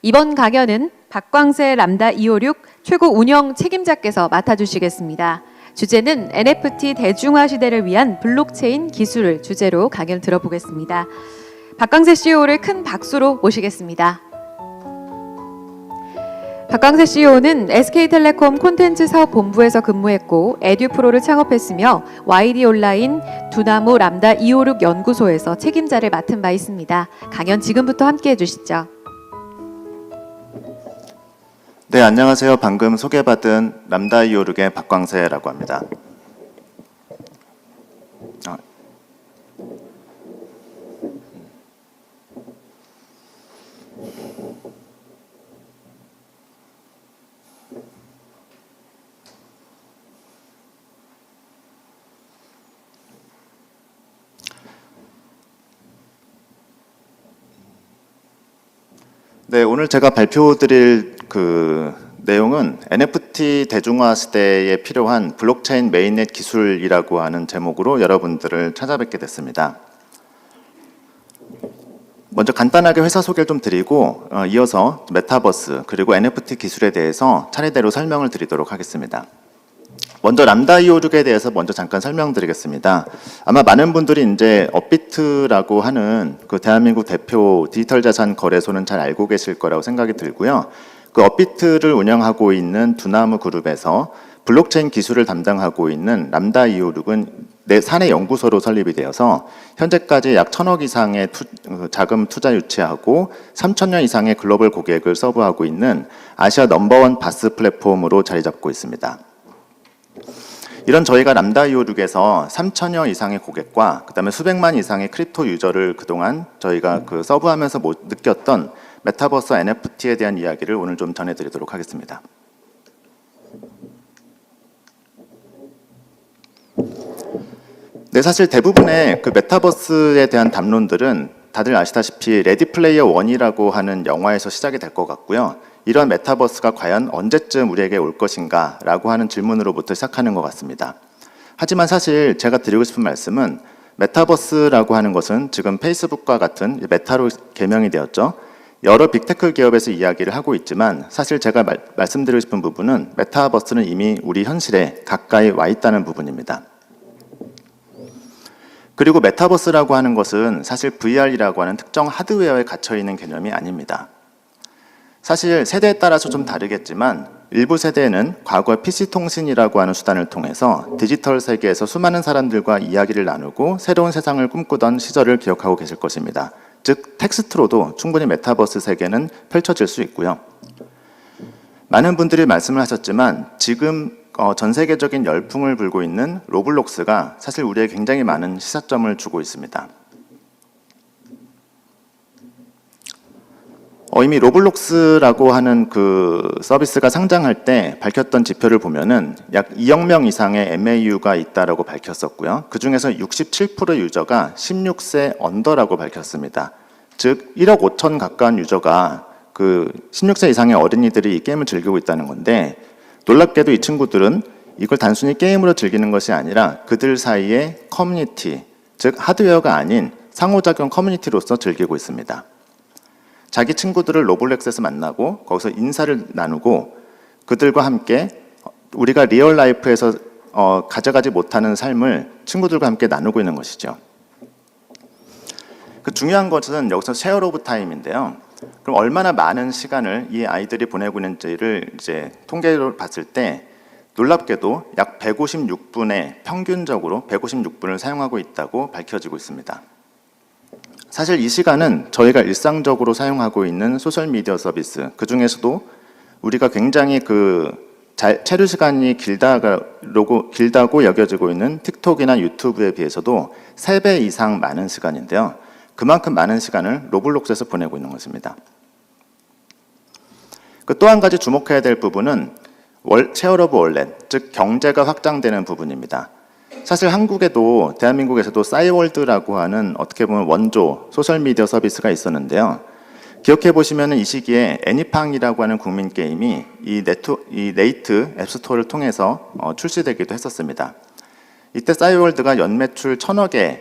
이번 강연은 박광세 람다 256 최고 운영 책임자께서 맡아주시겠습니다. 주제는 NFT 대중화 시대를 위한 블록체인 기술을 주제로 강연을 들어보겠습니다. 박광세 CEO를 큰 박수로 모시겠습니다. 박광세 CEO는 SK텔레콤 콘텐츠 사업본부에서 근무했고 에듀프로를 창업했으며 YD 온라인 두나무 람다 256 연구소에서 책임자를 맡은 바 있습니다. 강연 지금부터 함께해 주시죠. 네, 안녕하세요. 방금 소개받은 람다 256의 박광세라고 합니다. 네, 오늘 제가 발표드릴 내용은 NFT 대중화 시대에 필요한 블록체인 메인넷 기술이라고 하는 제목으로 여러분들을 찾아뵙게 됐습니다. 먼저 간단하게 회사 소개를 좀 드리고 이어서 메타버스 그리고 NFT 기술에 대해서 차례대로 설명을 드리도록 하겠습니다. 먼저 람다 256에 대해서 먼저 잠깐 설명드리겠습니다. 아마 많은 분들이 이제 업비트라고 하는 그 대한민국 대표 디지털 자산 거래소는 잘 알고 계실 거라고 생각이 들고요. 그 업비트를 운영하고 있는 두나무 그룹에서 블록체인 기술을 담당하고 있는 람다 256은 사내 연구소로 설립이 되어서 현재까지 약 1,000억 이상의 자금 투자 유치하고 3,000여 이상의 글로벌 고객을 서브하고 있는 아시아 넘버원 바스 플랫폼으로 자리 잡고 있습니다. 이런 저희가 람다 256에서 3,000여 이상의 고객과 그다음에 수백만 이상의 크립토 유저를 그동안 저희가 서브하면서 느꼈던 메타버스 NFT에 대한 이야기를 오늘 좀 전해드리도록 하겠습니다. 네, 사실 대부분의 그 메타버스에 대한 담론들은 다들 아시다시피 레디 플레이어 1이라고 하는 영화에서 시작이 될 것 같고요. 이런 메타버스가 과연 언제쯤 우리에게 올 것인가 라고 하는 질문으로부터 시작하는 것 같습니다. 하지만 사실 제가 드리고 싶은 말씀은 메타버스라고 하는 것은 지금 페이스북과 같은 메타로 개명이 되었죠. 여러 빅테크 기업에서 이야기를 하고 있지만 사실 제가 말씀드리고 싶은 부분은 메타버스는 이미 우리 현실에 가까이 와 있다는 부분입니다. 그리고 메타버스라고 하는 것은 사실 VR이라고 하는 특정 하드웨어에 갇혀 있는 개념이 아닙니다. 사실 세대에 따라서 좀 다르겠지만 일부 세대는 과거 PC통신이라고 하는 수단을 통해서 디지털 세계에서 수많은 사람들과 이야기를 나누고 새로운 세상을 꿈꾸던 시절을 기억하고 계실 것입니다. 즉 텍스트로도 충분히 메타버스 세계는 펼쳐질 수 있고요. 많은 분들이 말씀을 하셨지만 지금 전 세계적인 열풍을 불고 있는 로블록스가 사실 우리에게 굉장히 많은 시사점을 주고 있습니다. 이미 로블록스라고 하는 그 서비스가 상장할 때 밝혔던 지표를 보면은 약 2억 명 이상의 MAU가 있다라고 밝혔었고요. 그 중에서 67% 유저가 16세 언더라고 밝혔습니다. 즉 1억 5천 가까운 유저가 그 16세 이상의 어린이들이 이 게임을 즐기고 있다는 건데 놀랍게도 이 친구들은 이걸 단순히 게임으로 즐기는 것이 아니라 그들 사이의 커뮤니티, 즉 하드웨어가 아닌 상호작용 커뮤니티로서 즐기고 있습니다. 자기 친구들을 로블록스에서 만나고 거기서 인사를 나누고 그들과 함께 우리가 리얼 라이프에서 가져가지 못하는 삶을 친구들과 함께 나누고 있는 것이죠. 그 중요한 것은 여기서 쉐어 오브 타임인데요. 그럼 얼마나 많은 시간을 이 아이들이 보내고 있는지를 이제 통계로 봤을 때 놀랍게도 약 156분에 평균적으로 156분을 사용하고 있다고 밝혀지고 있습니다. 사실 이 시간은 저희가 일상적으로 사용하고 있는 소셜미디어 서비스, 그 중에서도 우리가 굉장히 체류 시간이 길다고 여겨지고 있는 틱톡이나 유튜브에 비해서도 3배 이상 많은 시간인데요. 그만큼 많은 시간을 로블록스에서 보내고 있는 것입니다. 또 한 가지 주목해야 될 부분은 쉐어 오브 월렛, 즉 경제가 확장되는 부분입니다. 사실 한국에도 대한민국에서도 싸이월드라고 하는 어떻게 보면 원조 소셜미디어 서비스가 있었는데요. 기억해 보시면 이 시기에 애니팡이라고 하는 국민 게임이 이 네이트 앱스토어를 통해서 출시되기도 했었습니다. 이때 싸이월드가 연매출 1,000억의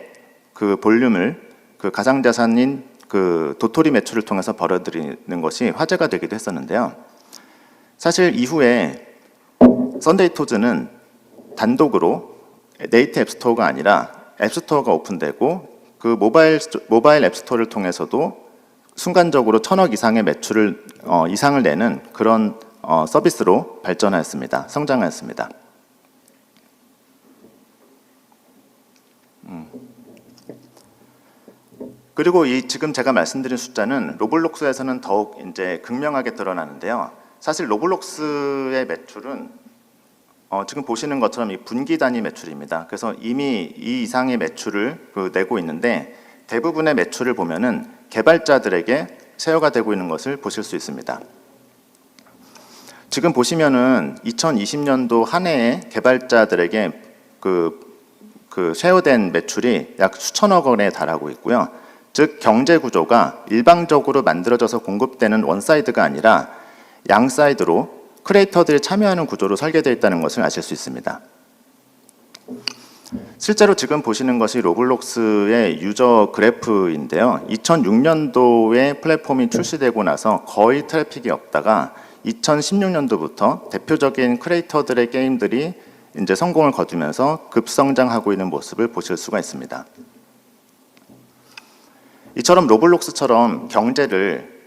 그 볼륨을 그 가상자산인 그 도토리 매출을 통해서 벌어들이는 것이 화제가 되기도 했었는데요. 사실 이후에 썬데이 토즈는 단독으로 네이트 앱스토어가 아니라 앱스토어가 오픈되고 그 모바일 앱스토어를 통해서도 순간적으로 1,000억 이상의 매출을 이상을 내는 그런 서비스로 발전하였습니다. 성장하였습니다. 그리고 이 지금 제가 말씀드린 숫자는 로블록스에서는 더욱 이제 극명하게 드러나는데요. 사실 로블록스의 매출은 지금 보시는 것처럼 이 분기 단위 매출입니다. 그래서 이미 이 이상의 매출을 내고 있는데 대부분의 매출을 보면은 개발자들에게 쉐어가 되고 있는 것을 보실 수 있습니다. 지금 보시면은 2020년도 한 해에 개발자들에게 그 쉐어된 매출이 약 수천억 원에 달하고 있고요. 즉 경제 구조가 일방적으로 만들어져서 공급되는 원사이드가 아니라 양사이드로 크리에이터들이 참여하는 구조로 설계되어 있다는 것을 아실 수 있습니다. 실제로 지금 보시는 것이 로블록스의 유저 그래프인데요. 2006년도에 플랫폼이 출시되고 나서 거의 트래픽이 없다가 2016년도부터 대표적인 크리에이터들의 게임들이 이제 성공을 거두면서 급성장하고 있는 모습을 보실 수가 있습니다. 이처럼 로블록스처럼 경제를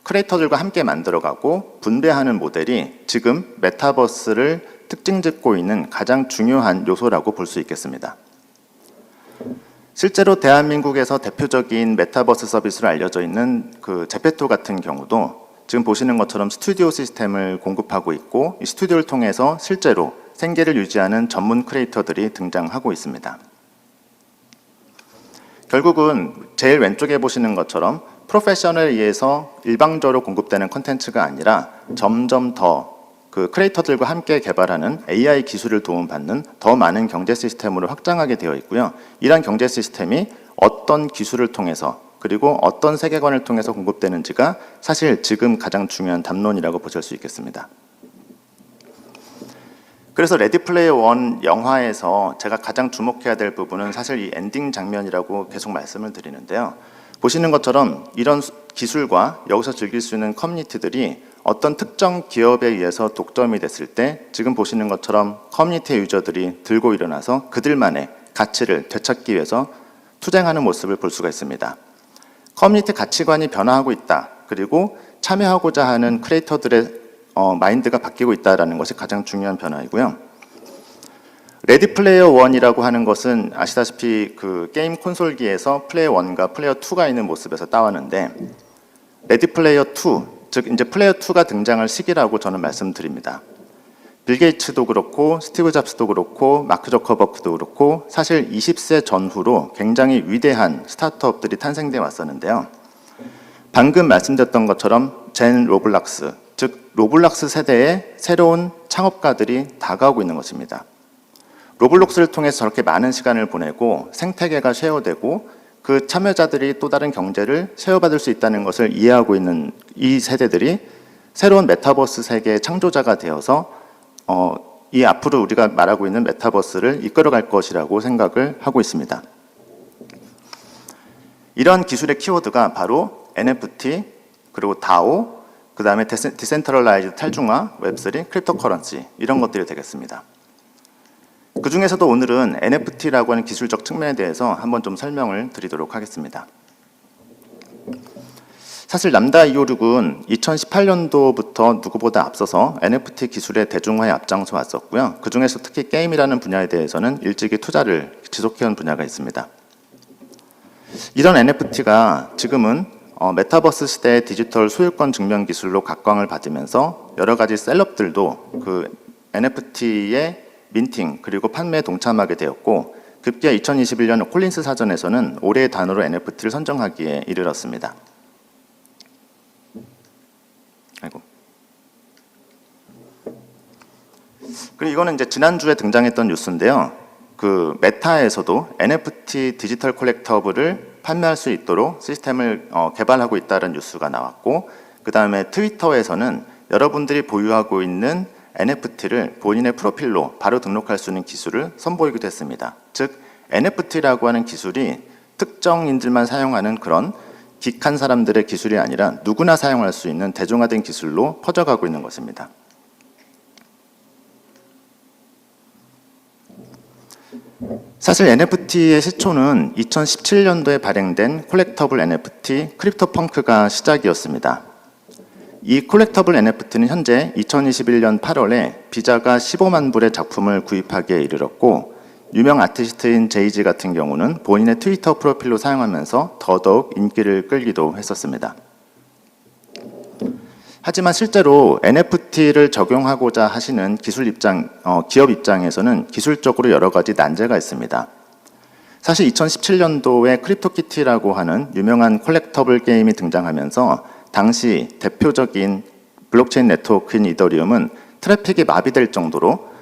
크리에이터들과 함께 만들어가고 분배하는 모델이 지금 메타버스를 특징 짓고 있는 가장 중요한 요소라고 볼 수 있겠습니다. 실제로 대한민국에서 대표적인 메타버스 서비스로 알려져 있는 그 제페토 같은 경우도 지금 보시는 것처럼 스튜디오 시스템을 공급하고 있고 이 스튜디오를 통해서 실제로 생계를 유지하는 전문 크리에이터들이 등장하고 있습니다. 결국은 제일 왼쪽에 보시는 것처럼 프로페셔널에 의해서 일방적으로 공급되는 콘텐츠가 아니라 점점 더 그 크리에이터들과 함께 개발하는 AI 기술을 도움받는 더 많은 경제 시스템으로 확장하게 되어 있고요. 이러한 경제 시스템이 어떤 기술을 통해서 그리고 어떤 세계관을 통해서 공급되는지가 사실 지금 가장 중요한 담론이라고 보실 수 있겠습니다. 그래서 레디 플레이어 원 영화에서 제가 가장 주목해야 될 부분은 사실 이 엔딩 장면이라고 계속 말씀을 드리는데요. 보시는 것처럼 이런 기술과 여기서 즐길 수 있는 커뮤니티들이 어떤 특정 기업에 의해서 독점이 됐을 때 지금 보시는 것처럼 커뮤니티의 유저들이 들고 일어나서 그들만의 가치를 되찾기 위해서 투쟁하는 모습을 볼 수가 있습니다. 커뮤니티 가치관이 변화하고 있다. 그리고 참여하고자 하는 크리에이터들의 마인드가 바뀌고 있다는 것이 가장 중요한 변화이고요. 레디 플레이어 1이라고 하는 것은 아시다시피 그 게임 콘솔기에서 플레이어 1과 플레이어 2가 있는 모습에서 따왔는데 레디 플레이어 2, 즉 이제 플레이어 2가 등장할 시기라고 저는 말씀드립니다. 빌 게이츠도 그렇고 스티브 잡스도 그렇고 마크 저커버그도 그렇고 사실 20세 전후로 굉장히 위대한 스타트업들이 탄생되어 왔었는데요. 방금 말씀드렸던 것처럼 젠 로블락스, 즉 로블락스 세대의 새로운 창업가들이 다가오고 있는 것입니다. 로블록스를 통해서 저렇게 많은 시간을 보내고 생태계가 쉐어되고 그 참여자들이 또 다른 경제를 쉐어받을 수 있다는 것을 이해하고 있는 이 세대들이 새로운 메타버스 세계의 창조자가 되어서 이 앞으로 우리가 말하고 있는 메타버스를 이끌어갈 것이라고 생각을 하고 있습니다. 이런 기술의 키워드가 바로 NFT, 그리고 DAO, 그 다음에 디센트럴라이즈 탈중화, 웹3, 크립토커런시 이런 것들이 되겠습니다. 그 중에서도 오늘은 NFT라고 하는 기술적 측면에 대해서 한번 좀 설명을 드리도록 하겠습니다. 사실 람다 256은 2018년도부터 누구보다 앞서서 NFT 기술의 대중화에 앞장서 왔었고요. 그 중에서 특히 게임이라는 분야에 대해서는 일찍이 투자를 지속해온 분야가 있습니다. 이런 NFT가 지금은 메타버스 시대의 디지털 소유권 증명 기술로 각광을 받으면서 여러 가지 셀럽들도 그 NFT의 민팅 그리고 판매에 동참하게 되었고 급기야 2021년 콜린스 사전에서는 올해의 단어로 NFT를 선정하기에 이르렀습니다. 그리고 이거는 이제 지난주에 등장했던 뉴스인데요. 그 메타에서도 NFT 디지털 콜렉터블을 판매할 수 있도록 시스템을 개발하고 있다는 뉴스가 나왔고 그 다음에 트위터에서는 여러분들이 보유하고 있는 NFT를 본인의 프로필로 바로 등록할 수 있는 기술을 선보이기도 했습니다. 즉 NFT라고 하는 기술이 특정인들만 사용하는 그런 기한 사람들의 기술이 아니라 누구나 사용할 수 있는 대중화된 기술로 퍼져가고 있는 것입니다. 사실 NFT의 시초는 2017년도에 발행된 콜렉터블 NFT 크립토펑크가 시작이었습니다. 이 콜렉터블 NFT는 현재 2021년 8월에 비자가 15만 불의 작품을 구입하기에 이르렀고, 유명 아티스트인 제이지 같은 경우는 본인의 트위터 프로필로 사용하면서 더더욱 인기를 끌기도 했었습니다. 하지만 실제로 NFT를 적용하고자 하시는 기업 입장에서는 기술적으로 여러 가지 난제가 있습니다. 사실 2017년도에 크립토키티라고 하는 유명한 콜렉터블 게임이 등장하면서 당시 대표적인 블록체인 네트워크인 이더리움은 트래픽이 마비될 정도로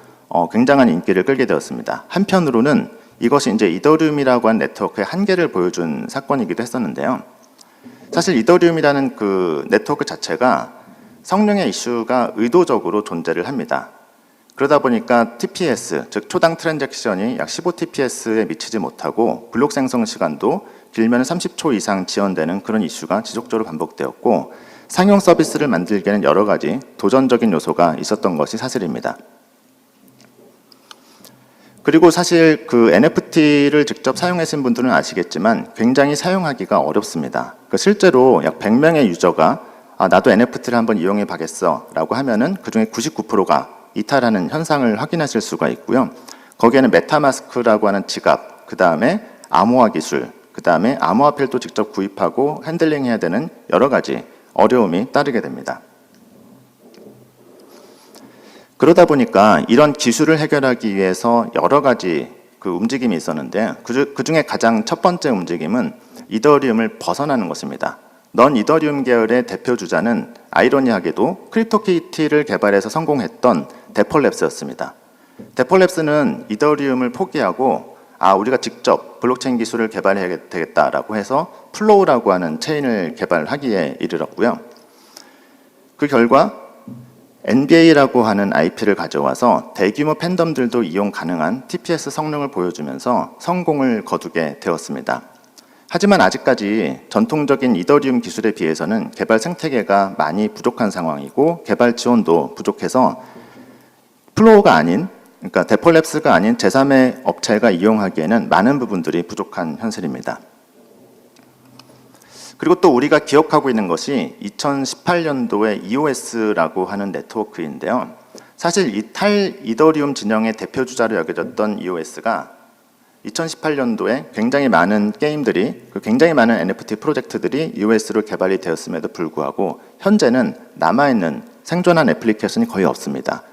굉장한 인기를 끌게 되었습니다. 한편으로는 이것이 이제 이더리움이라고 한 네트워크의 한계를 보여준 사건이기도 했었는데요. 사실 이더리움이라는 그 네트워크 자체가 성능의 이슈가 의도적으로 존재를 합니다. 그러다 보니까 TPS, 즉 초당 트랜잭션이 약 15TPS에 미치지 못하고 블록 생성 시간도 길면 30초 이상 지연되는 그런 이슈가 지속적으로 반복되었고, 상용 서비스를 만들기에는 여러 가지 도전적인 요소가 있었던 것이 사실입니다. 그리고 사실 그 NFT를 직접 사용하신 분들은 아시겠지만 굉장히 사용하기가 어렵습니다. 실제로 약 100명의 유저가 나도 NFT를 한번 이용해 봐겠어 라고 하면은 그중에 99%가 이탈하는 현상을 확인하실 수가 있고요. 거기에는 메타마스크라고 하는 지갑, 그 다음에 암호화 기술, 그 다음에 암호화폐도 직접 구입하고 핸들링해야 되는 여러 가지 어려움이 따르게 됩니다. 그러다 보니까 이런 기술을 해결하기 위해서 여러 가지 그 움직임이 있었는데, 그 중에 가장 첫 번째 움직임은 이더리움을 벗어나는 것입니다. 넌 이더리움 계열의 대표 주자는 아이러니하게도 크립토키티를 개발해서 성공했던 데폴랩스였습니다. 데폴랩스는 이더리움을 포기하고 우리가 직접 블록체인 기술을 개발해야 되겠다라고 해서 플로우라고 하는 체인을 개발하기에 이르렀고요. 그 결과 NBA라고 하는 IP를 가져와서 대규모 팬덤들도 이용 가능한 TPS 성능을 보여주면서 성공을 거두게 되었습니다. 하지만 아직까지 전통적인 이더리움 기술에 비해서는 개발 생태계가 많이 부족한 상황이고 개발 지원도 부족해서 플로우가 아닌, 그러니까 데폴랩스가 아닌 제3의 업체가 이용하기에는 많은 부분들이 부족한 현실입니다. 그리고 또 우리가 기억하고 있는 것이 2018년도에 EOS라고 하는 네트워크인데요. 사실 이 이더리움 진영의 대표 주자로 여겨졌던 EOS가 2018년도에 굉장히 많은 게임들이, 굉장히 많은 NFT 프로젝트들이 EOS로 개발이 되었음에도 불구하고 현재는 남아있는 생존한 애플리케이션이 거의 없습니다.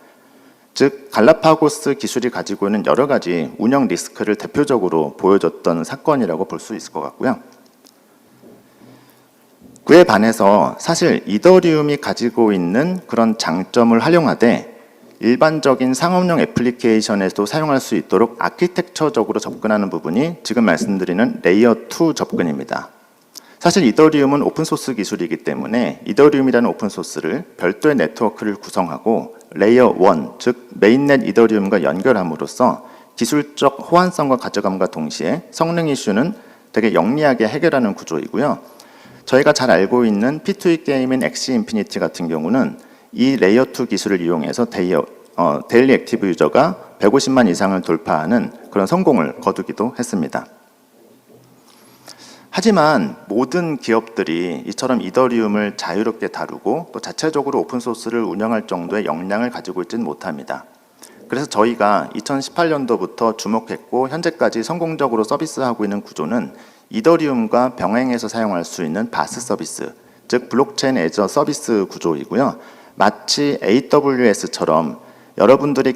즉 갈라파고스 기술이 가지고 있는 여러 가지 운영 리스크를 대표적으로 보여줬던 사건이라고 볼 수 있을 것 같고요. 그에 반해서 사실 이더리움이 가지고 있는 그런 장점을 활용하되 일반적인 상업용 애플리케이션에도 사용할 수 있도록 아키텍처적으로 접근하는 부분이 지금 말씀드리는 레이어 2 접근입니다. 사실 이더리움은 오픈소스 기술이기 때문에 이더리움이라는 오픈소스를 별도의 네트워크를 구성하고 레이어 1, 즉 메인넷 이더리움과 연결함으로써 기술적 호환성과 가져감과 동시에 성능 이슈는 되게 영리하게 해결하는 구조이고요. 저희가 잘 알고 있는 P2E 게임인 엑시 인피니티 같은 경우는 이 레이어 2 기술을 이용해서 데일리 액티브 유저가 150만 이상을 돌파하는 그런 성공을 거두기도 했습니다. 하지만 모든 기업들이 이처럼 이더리움을 자유롭게 다루고 또 자체적으로 오픈소스를 운영할 정도의 역량을 가지고 있지는 못합니다. 그래서 저희가 2018년도부터 주목했고 현재까지 성공적으로 서비스하고 있는 구조는 이더리움과 병행해서 사용할 수 있는 바스 서비스, 즉 블록체인 애저 서비스 구조이고요. 마치 AWS처럼 여러분들이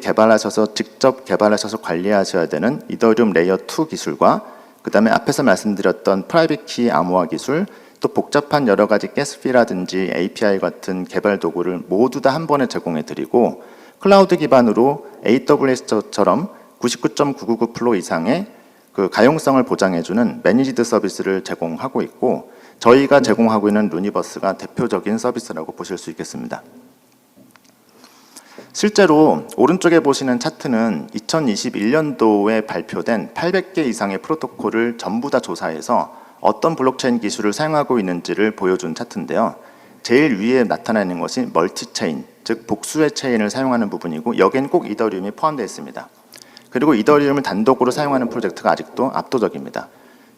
직접 개발하셔서 관리하셔야 되는 이더리움 레이어 2 기술과 그 다음에 앞에서 말씀드렸던 프라이빗 키 암호화 기술, 또 복잡한 여러 가지 가스피라든지 API 같은 개발 도구를 모두 다 한 번에 제공해 드리고 클라우드 기반으로 AWS처럼 99.999 플로 이상의 그 가용성을 보장해주는 매니지드 서비스를 제공하고 있고 저희가 제공하고 있는 루니버스가 대표적인 서비스라고 보실 수 있겠습니다. 실제로 오른쪽에 보시는 차트는 2021년도에 발표된 800개 이상의 프로토콜을 전부 다 조사해서 어떤 블록체인 기술을 사용하고 있는지를 보여준 차트인데요. 제일 위에 나타나는 것이 멀티체인, 즉 복수의 체인을 사용하는 부분이고 여기엔 꼭 이더리움이 포함되어 있습니다. 그리고 이더리움을 단독으로 사용하는 프로젝트가 아직도 압도적입니다.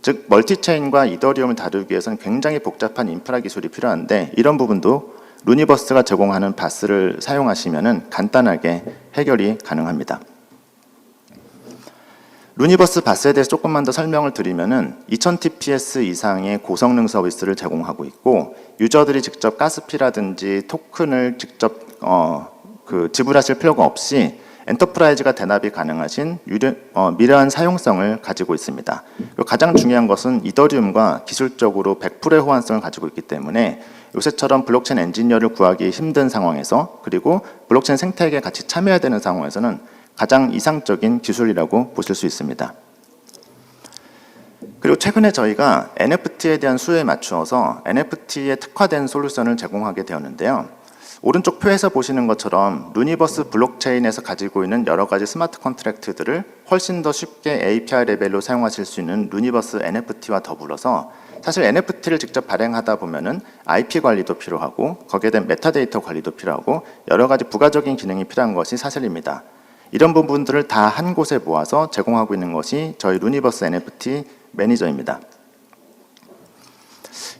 즉 멀티체인과 이더리움을 다루기 위해서는 굉장히 복잡한 인프라 기술이 필요한데 이런 부분도 루니버스가 제공하는 바스를 사용하시면 간단하게 해결이 가능합니다. 루니버스 바스에 대해서 조금만 더 설명을 드리면은 2000TPS 이상의 고성능 서비스를 제공하고 있고 유저들이 직접 가스피라든지 토큰을 직접 지불하실 필요가 없이 엔터프라이즈가 대납이 가능하신 미래한 사용성을 가지고 있습니다. 그리고 가장 중요한 것은 이더리움과 기술적으로 100%의 호환성을 가지고 있기 때문에 요새처럼 블록체인 엔지니어를 구하기 힘든 상황에서 그리고 블록체인 생태계에 같이 참여해야 되는 상황에서는 가장 이상적인 기술이라고 보실 수 있습니다. 그리고 최근에 저희가 NFT에 대한 수요에 맞추어서 NFT에 특화된 솔루션을 제공하게 되었는데요. 오른쪽 표에서 보시는 것처럼 루니버스 블록체인에서 가지고 있는 여러 가지 스마트 컨트랙트들을 훨씬 더 쉽게 API 레벨로 사용하실 수 있는 루니버스 NFT와 더불어서 사실 NFT를 직접 발행하다 보면은 IP 관리도 필요하고 거기에 대한 메타데이터 관리도 필요하고 여러 가지 부가적인 기능이 필요한 것이 사실입니다. 이런 부분들을 다 한 곳에 모아서 제공하고 있는 것이 저희 루니버스 NFT 매니저입니다.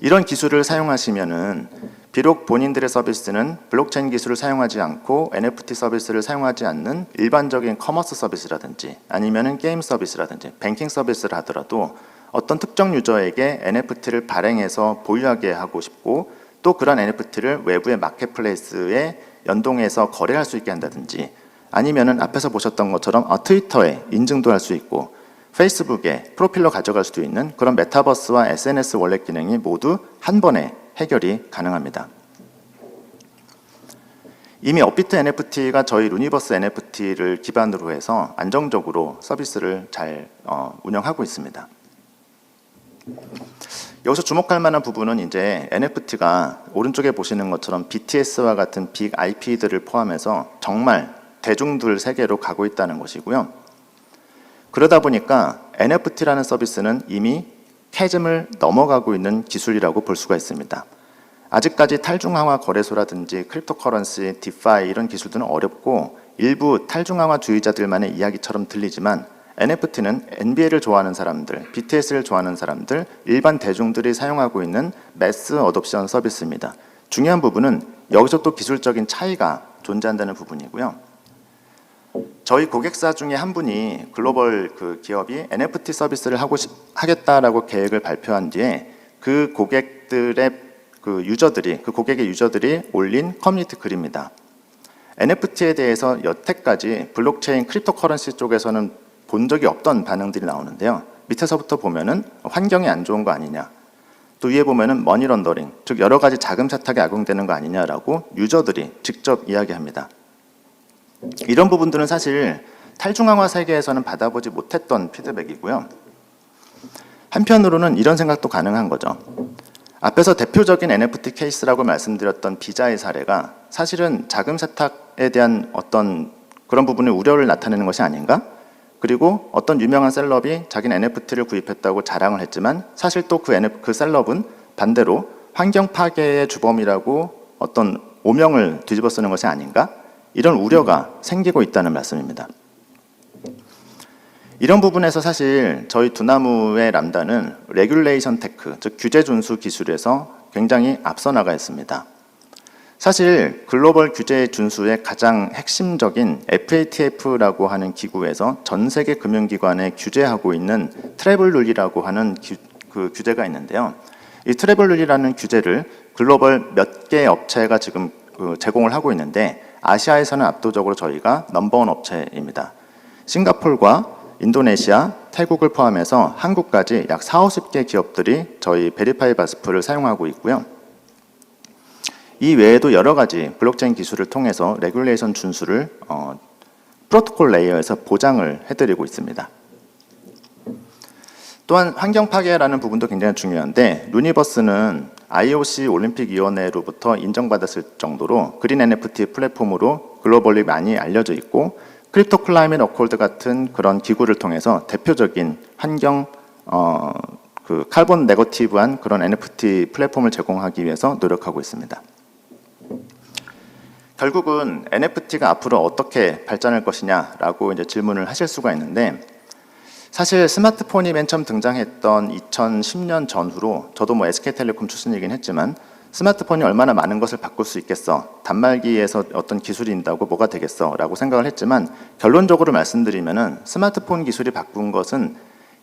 이런 기술을 사용하시면은 비록 본인들의 서비스는 블록체인 기술을 사용하지 않고 NFT 서비스를 사용하지 않는 일반적인 커머스 서비스라든지 아니면은 게임 서비스라든지 뱅킹 서비스를 하더라도 어떤 특정 유저에게 NFT를 발행해서 보유하게 하고 싶고 또 그런 NFT를 외부의 마켓플레이스에 연동해서 거래할 수 있게 한다든지 아니면은 앞에서 보셨던 것처럼 트위터에 인증도 할 수 있고 페이스북에 프로필로 가져갈 수도 있는 그런 메타버스와 SNS 월렛 기능이 모두 한 번에 해결이 가능합니다. 이미 업비트 NFT가 저희 루니버스 NFT를 기반으로 해서 안정적으로 서비스를 잘 운영하고 있습니다. 여기서 주목할 만한 부분은 이제 NFT가 오른쪽에 보시는 것처럼 BTS와 같은 빅 IP들을 포함해서 정말 대중들 세계로 가고 있다는 것이고요. 그러다 보니까 NFT라는 서비스는 이미 캐즘을 넘어가고 있는 기술이라고 볼 수가 있습니다. 아직까지 탈중앙화 거래소라든지 크립토커런시, 디파이 이런 기술들은 어렵고 일부 탈중앙화주의자들만의 이야기처럼 들리지만 NFT는 NBA를 좋아하는 사람들, BTS를 좋아하는 사람들, 일반 대중들이 사용하고 있는 매스 어뎨션 서비스입니다. 중요한 부분은 여기서 또 기술적인 차이가 존재한다는 부분이고요. 저희 고객사 중에 한 분이 글로벌 기업이 NFT 서비스를 하겠다라고 계획을 발표한 뒤에 그 고객들의 고객의 유저들이 올린 커뮤니티 글입니다. NFT에 대해서 여태까지 블록체인 크립토커런시 쪽에서는 본 적이 없던 반응들이 나오는데요. 밑에서부터 보면은 환경이 안 좋은 거 아니냐. 또 위에 보면은 머니 런더링, 즉 여러 가지 자금 세탁에 악용되는 거 아니냐라고 유저들이 직접 이야기합니다. 이런 부분들은 사실 탈중앙화 세계에서는 받아보지 못했던 피드백이고요. 한편으로는 이런 생각도 가능한 거죠. 앞에서 대표적인 NFT 케이스라고 말씀드렸던 비자의 사례가 사실은 자금 세탁에 대한 어떤 그런 부분의 우려를 나타내는 것이 아닌가? 그리고 어떤 유명한 셀럽이 자기는 NFT를 구입했다고 자랑을 했지만 사실 또 그 셀럽은 반대로 환경 파괴의 주범이라고 어떤 오명을 뒤집어 쓰는 것이 아닌가? 이런 우려가 생기고 있다는 말씀입니다. 이런 부분에서 사실 저희 두나무의 람다는 레귤레이션 테크, 즉 규제 준수 기술에서 굉장히 앞서 나가 있습니다. 사실 글로벌 규제 준수의 가장 핵심적인 FATF라고 하는 기구에서 전 세계 금융기관에 규제하고 있는 트래블 룰이라고 하는 규제가 있는데요. 이 트래블 룰이라는 규제를 글로벌 몇 개의 업체가 지금 제공을 하고 있는데 아시아에서는 압도적으로 저희가 넘버원 업체입니다. 싱가포르와 인도네시아, 태국을 포함해서 한국까지 약 40-50개 기업들이 저희 베리파이 바스프를 사용하고 있고요. 이 외에도 여러 가지 블록체인 기술을 통해서 레귤레이션 준수를 프로토콜 레이어에서 보장을 해드리고 있습니다. 또한 환경 파괴라는 부분도 굉장히 중요한데 루니버스는 IOC 올림픽위원회로부터 인정받았을 정도로 그린 NFT 플랫폼으로 글로벌리 많이 알려져 있고 크립토 클라이밋 어콜드 같은 그런 기구를 통해서 대표적인 환경 그 카본 네거티브한 그런 NFT 플랫폼을 제공하기 위해서 노력하고 있습니다. 결국은 NFT가 앞으로 어떻게 발전할 것이냐라고 이제 질문을 하실 수가 있는데, 사실 스마트폰이 맨 처음 등장했던 2010년 전후로 저도 뭐 SK텔레콤 출신이긴 했지만 스마트폰이 얼마나 많은 것을 바꿀 수 있겠어, 단말기에서 어떤 기술이 있다고 뭐가 되겠어 라고 생각을 했지만, 결론적으로 말씀드리면은 스마트폰 기술이 바꾼 것은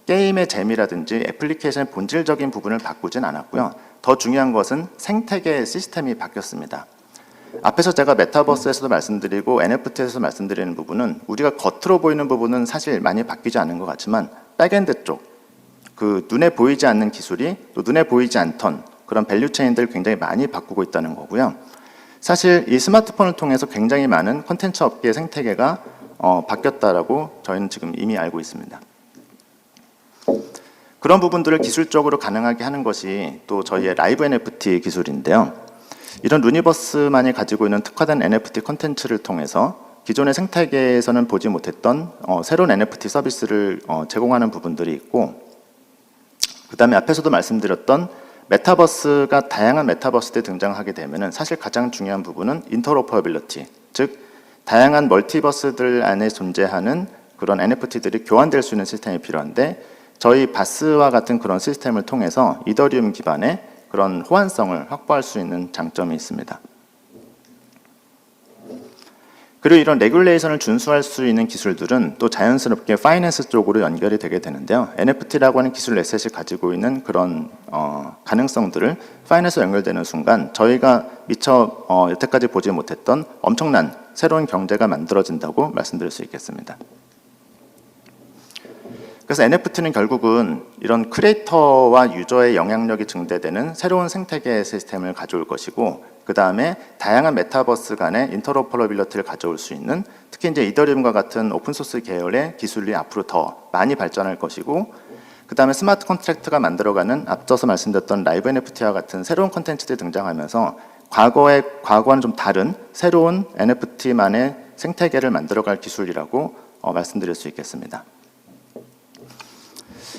게임의 재미라든지 애플리케이션의 본질적인 부분을 바꾸진 않았고요. 더 중요한 것은 생태계 시스템이 바뀌었습니다. 앞에서 제가 메타버스에서도 말씀드리고 NFT에서도 말씀드리는 부분은, 우리가 겉으로 보이는 부분은 사실 많이 바뀌지 않은 것 같지만 백엔드 쪽, 그 눈에 보이지 않는 기술이 또 눈에 보이지 않던 그런 밸류 체인들을 굉장히 많이 바꾸고 있다는 거고요. 사실 이 스마트폰을 통해서 굉장히 많은 콘텐츠 업계의 생태계가 바뀌었다라고 저희는 지금 이미 알고 있습니다. 그런 부분들을 기술적으로 가능하게 하는 것이 또 저희의 라이브 NFT 기술인데요. 이런 루니버스만이 가지고 있는 특화된 NFT 콘텐츠를 통해서 기존의 생태계에서는 보지 못했던 새로운 NFT 서비스를 제공하는 부분들이 있고, 그 다음에 앞에서도 말씀드렸던 메타버스가 다양한 메타버스에 등장하게 되면은 사실 가장 중요한 부분은 인터로퍼빌리티, 즉 다양한 멀티버스들 안에 존재하는 그런 NFT들이 교환될 수 있는 시스템이 필요한데, 저희 바스와 같은 그런 시스템을 통해서 이더리움 기반의 그런 호환성을 확보할 수 있는 장점이 있습니다. 그리고 이런 레귤레이션을 준수할 수 있는 기술들은 또 자연스럽게 파이낸스 쪽으로 연결이 되게 되는데요. NFT라고 하는 기술 에셋이 가지고 있는 그런 가능성들을 파이낸스로 연결되는 순간 저희가 미처 여태까지 보지 못했던 엄청난 새로운 경제가 만들어진다고 말씀드릴 수 있겠습니다. 그래서 NFT는 결국은 이런 크리에이터와 유저의 영향력이 증대되는 새로운 생태계 시스템을 가져올 것이고, 그 다음에 다양한 메타버스 간의 인터로퍼러빌리티를 가져올 수 있는, 특히 이제 이더리움과 같은 오픈소스 계열의 기술이 앞으로 더 많이 발전할 것이고, 그 다음에 스마트 컨트랙트가 만들어가는 앞서서 말씀드렸던 라이브 NFT와 같은 새로운 콘텐츠들이 등장하면서 과거와는 좀 다른 새로운 NFT만의 생태계를 만들어갈 기술이라고 말씀드릴 수 있겠습니다.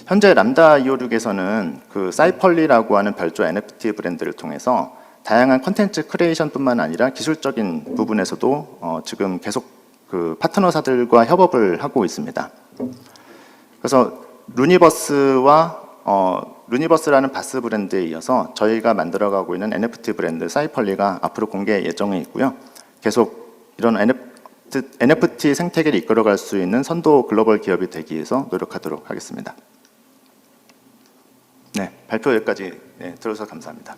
현재 람다 256에서는 그 사이펄리라고 하는 별도 NFT 브랜드를 통해서 다양한 콘텐츠 크리에이션뿐만 아니라 기술적인 부분에서도 지금 계속 그 파트너사들과 협업을 하고 있습니다. 그래서 루니버스라는 바스 브랜드에 이어서 저희가 만들어가고 있는 NFT 브랜드 사이펄리가 앞으로 공개 예정에 있고요. 계속 이런 NFT 생태계를 이끌어갈 수 있는 선도 글로벌 기업이 되기 위해서 노력하도록 하겠습니다. 네, 발표 여기까지 들어주셔서 감사합니다.